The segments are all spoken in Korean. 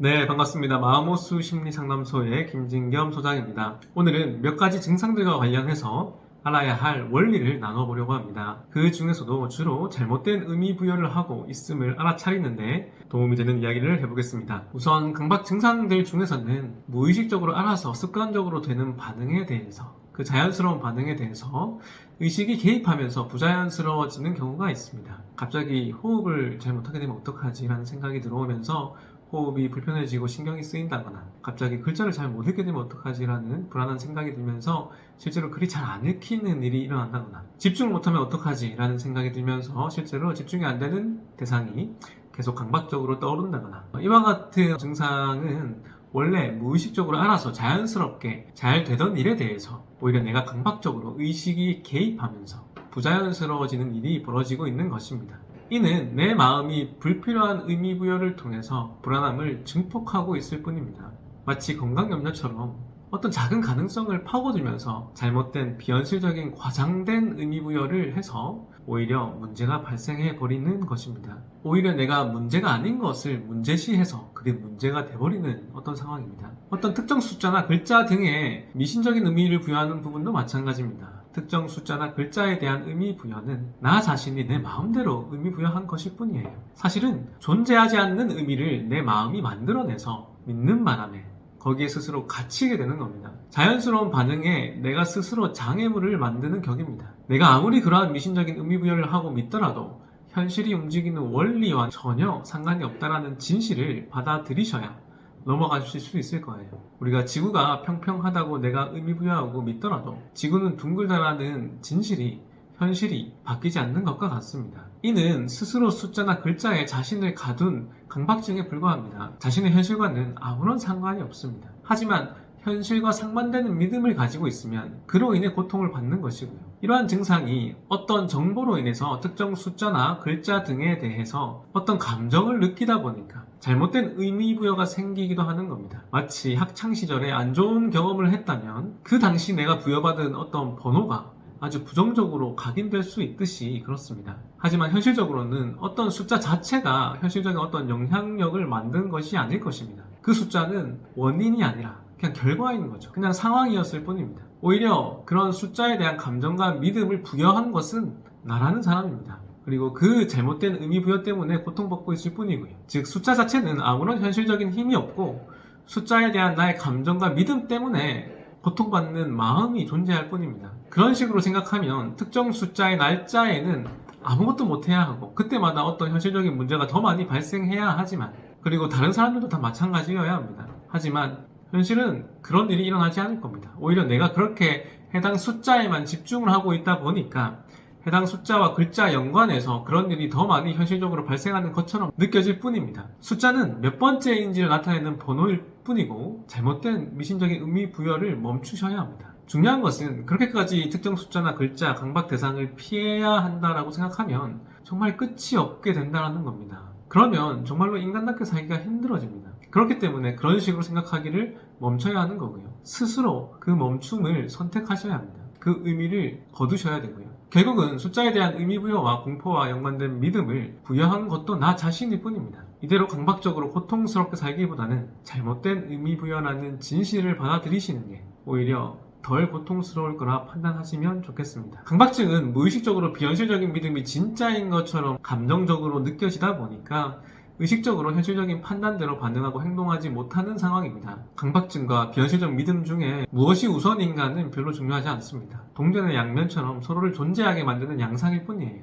네, 반갑습니다. 마음호수 심리상담소의 김진겸 소장입니다. 오늘은 몇 가지 증상들과 관련해서 알아야 할 원리를 나눠보려고 합니다. 그 중에서도 주로 잘못된 의미 부여를 하고 있음을 알아차리는데 도움이 되는 이야기를 해보겠습니다. 우선 강박 증상들 중에서는 무의식적으로 알아서 습관적으로 되는 반응에 대해서, 그 자연스러운 반응에 대해서 의식이 개입하면서 부자연스러워지는 경우가 있습니다. 갑자기 호흡을 잘 못하게 되면 어떡하지? 라는 생각이 들어오면서 호흡이 불편해지고 신경이 쓰인다거나, 갑자기 글자를 잘 못 읽게 되면 어떡하지? 라는 불안한 생각이 들면서 실제로 글이 잘 안 읽히는 일이 일어난다거나, 집중을 못하면 어떡하지? 라는 생각이 들면서 실제로 집중이 안 되는 대상이 계속 강박적으로 떠오른다거나, 이와 같은 증상은 원래 무의식적으로 알아서 자연스럽게 잘 되던 일에 대해서 오히려 내가 강박적으로 의식이 개입하면서 부자연스러워지는 일이 벌어지고 있는 것입니다. 이는 내 마음이 불필요한 의미 부여를 통해서 불안함을 증폭하고 있을 뿐입니다. 마치 건강염려처럼 어떤 작은 가능성을 파고들면서 잘못된 비현실적인 과장된 의미 부여를 해서 오히려 문제가 발생해 버리는 것입니다. 오히려 내가 문제가 아닌 것을 문제시해서 그게 문제가 돼버리는 어떤 상황입니다. 어떤 특정 숫자나 글자 등의 미신적인 의미를 부여하는 부분도 마찬가지입니다. 특정 숫자나 글자에 대한 의미 부여는 나 자신이 내 마음대로 의미 부여한 것일 뿐이에요. 사실은 존재하지 않는 의미를 내 마음이 만들어내서 믿는 바람에 거기에 스스로 갇히게 되는 겁니다. 자연스러운 반응에 내가 스스로 장애물을 만드는 격입니다. 내가 아무리 그러한 미신적인 의미 부여를 하고 믿더라도 현실이 움직이는 원리와 전혀 상관이 없다라는 진실을 받아들이셔야 넘어가실 수 있을 거예요. 우리가 지구가 평평하다고 내가 의미 부여하고 믿더라도 지구는 둥글다라는 진실이, 현실이 바뀌지 않는 것과 같습니다. 이는 스스로 숫자나 글자에 자신을 가둔 강박증에 불과합니다. 자신의 현실과는 아무런 상관이 없습니다. 하지만 현실과 상반되는 믿음을 가지고 있으면 그로 인해 고통을 받는 것이고요. 이러한 증상이 어떤 정보로 인해서 특정 숫자나 글자 등에 대해서 어떤 감정을 느끼다 보니까 잘못된 의미 부여가 생기기도 하는 겁니다. 마치 학창시절에 안 좋은 경험을 했다면 그 당시 내가 부여받은 어떤 번호가 아주 부정적으로 각인될 수 있듯이 그렇습니다. 하지만 현실적으로는 어떤 숫자 자체가 현실적인 어떤 영향력을 만든 것이 아닐 것입니다. 그 숫자는 원인이 아니라 그냥 결과인 거죠. 그냥 상황이었을 뿐입니다. 오히려 그런 숫자에 대한 감정과 믿음을 부여한 것은 나라는 사람입니다. 그리고 그 잘못된 의미 부여 때문에 고통받고 있을 뿐이고요. 즉 숫자 자체는 아무런 현실적인 힘이 없고 숫자에 대한 나의 감정과 믿음 때문에 고통받는 마음이 존재할 뿐입니다. 그런 식으로 생각하면 특정 숫자의 날짜에는 아무것도 못해야 하고 그때마다 어떤 현실적인 문제가 더 많이 발생해야 하지만, 그리고 다른 사람들도 다 마찬가지여야 합니다. 하지만 현실은 그런 일이 일어나지 않을 겁니다. 오히려 내가 그렇게 해당 숫자에만 집중을 하고 있다 보니까 해당 숫자와 글자 연관해서 그런 일이 더 많이 현실적으로 발생하는 것처럼 느껴질 뿐입니다. 숫자는 몇 번째인지를 나타내는 번호일 뿐이고 잘못된 미신적인 의미 부여를 멈추셔야 합니다. 중요한 것은 그렇게까지 특정 숫자나 글자, 강박 대상을 피해야 한다라고 생각하면 정말 끝이 없게 된다는 겁니다. 그러면 정말로 인간답게 살기가 힘들어집니다. 그렇기 때문에 그런 식으로 생각하기를 멈춰야 하는 거고요. 스스로 그 멈춤을 선택하셔야 합니다. 그 의미를 거두셔야 되고요. 결국은 숫자에 대한 의미 부여와 공포와 연관된 믿음을 부여한 것도 나 자신일 뿐입니다. 이대로 강박적으로 고통스럽게 살기보다는 잘못된 의미 부여라는 진실을 받아들이시는 게 오히려 덜 고통스러울 거라 판단하시면 좋겠습니다. 강박증은 무의식적으로 비현실적인 믿음이 진짜인 것처럼 감정적으로 느껴지다 보니까 의식적으로 현실적인 판단대로 반응하고 행동하지 못하는 상황입니다. 강박증과 비현실적 믿음 중에 무엇이 우선인가는 별로 중요하지 않습니다. 동전의 양면처럼 서로를 존재하게 만드는 양상일 뿐이에요.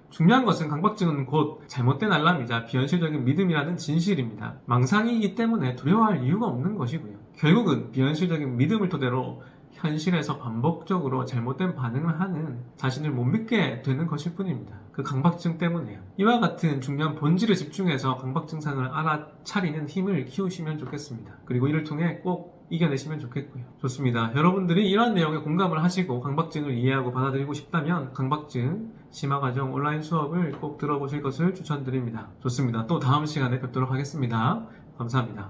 중요한 것은 강박증은 곧 잘못된 알람이자 비현실적인 믿음이라는 진실입니다. 망상이기 때문에 두려워할 이유가 없는 것이고요. 결국은 비현실적인 믿음을 토대로 현실에서 반복적으로 잘못된 반응을 하는 자신을 못 믿게 되는 것일 뿐입니다. 그 강박증 때문에요. 이와 같은 중요한 본질에 집중해서 강박 증상을 알아차리는 힘을 키우시면 좋겠습니다. 그리고 이를 통해 꼭 이겨내시면 좋겠고요. 좋습니다. 여러분들이 이러한 내용에 공감을 하시고 강박증을 이해하고 받아들이고 싶다면 강박증 심화과정 온라인 수업을 꼭 들어보실 것을 추천드립니다. 좋습니다. 또 다음 시간에 뵙도록 하겠습니다. 감사합니다.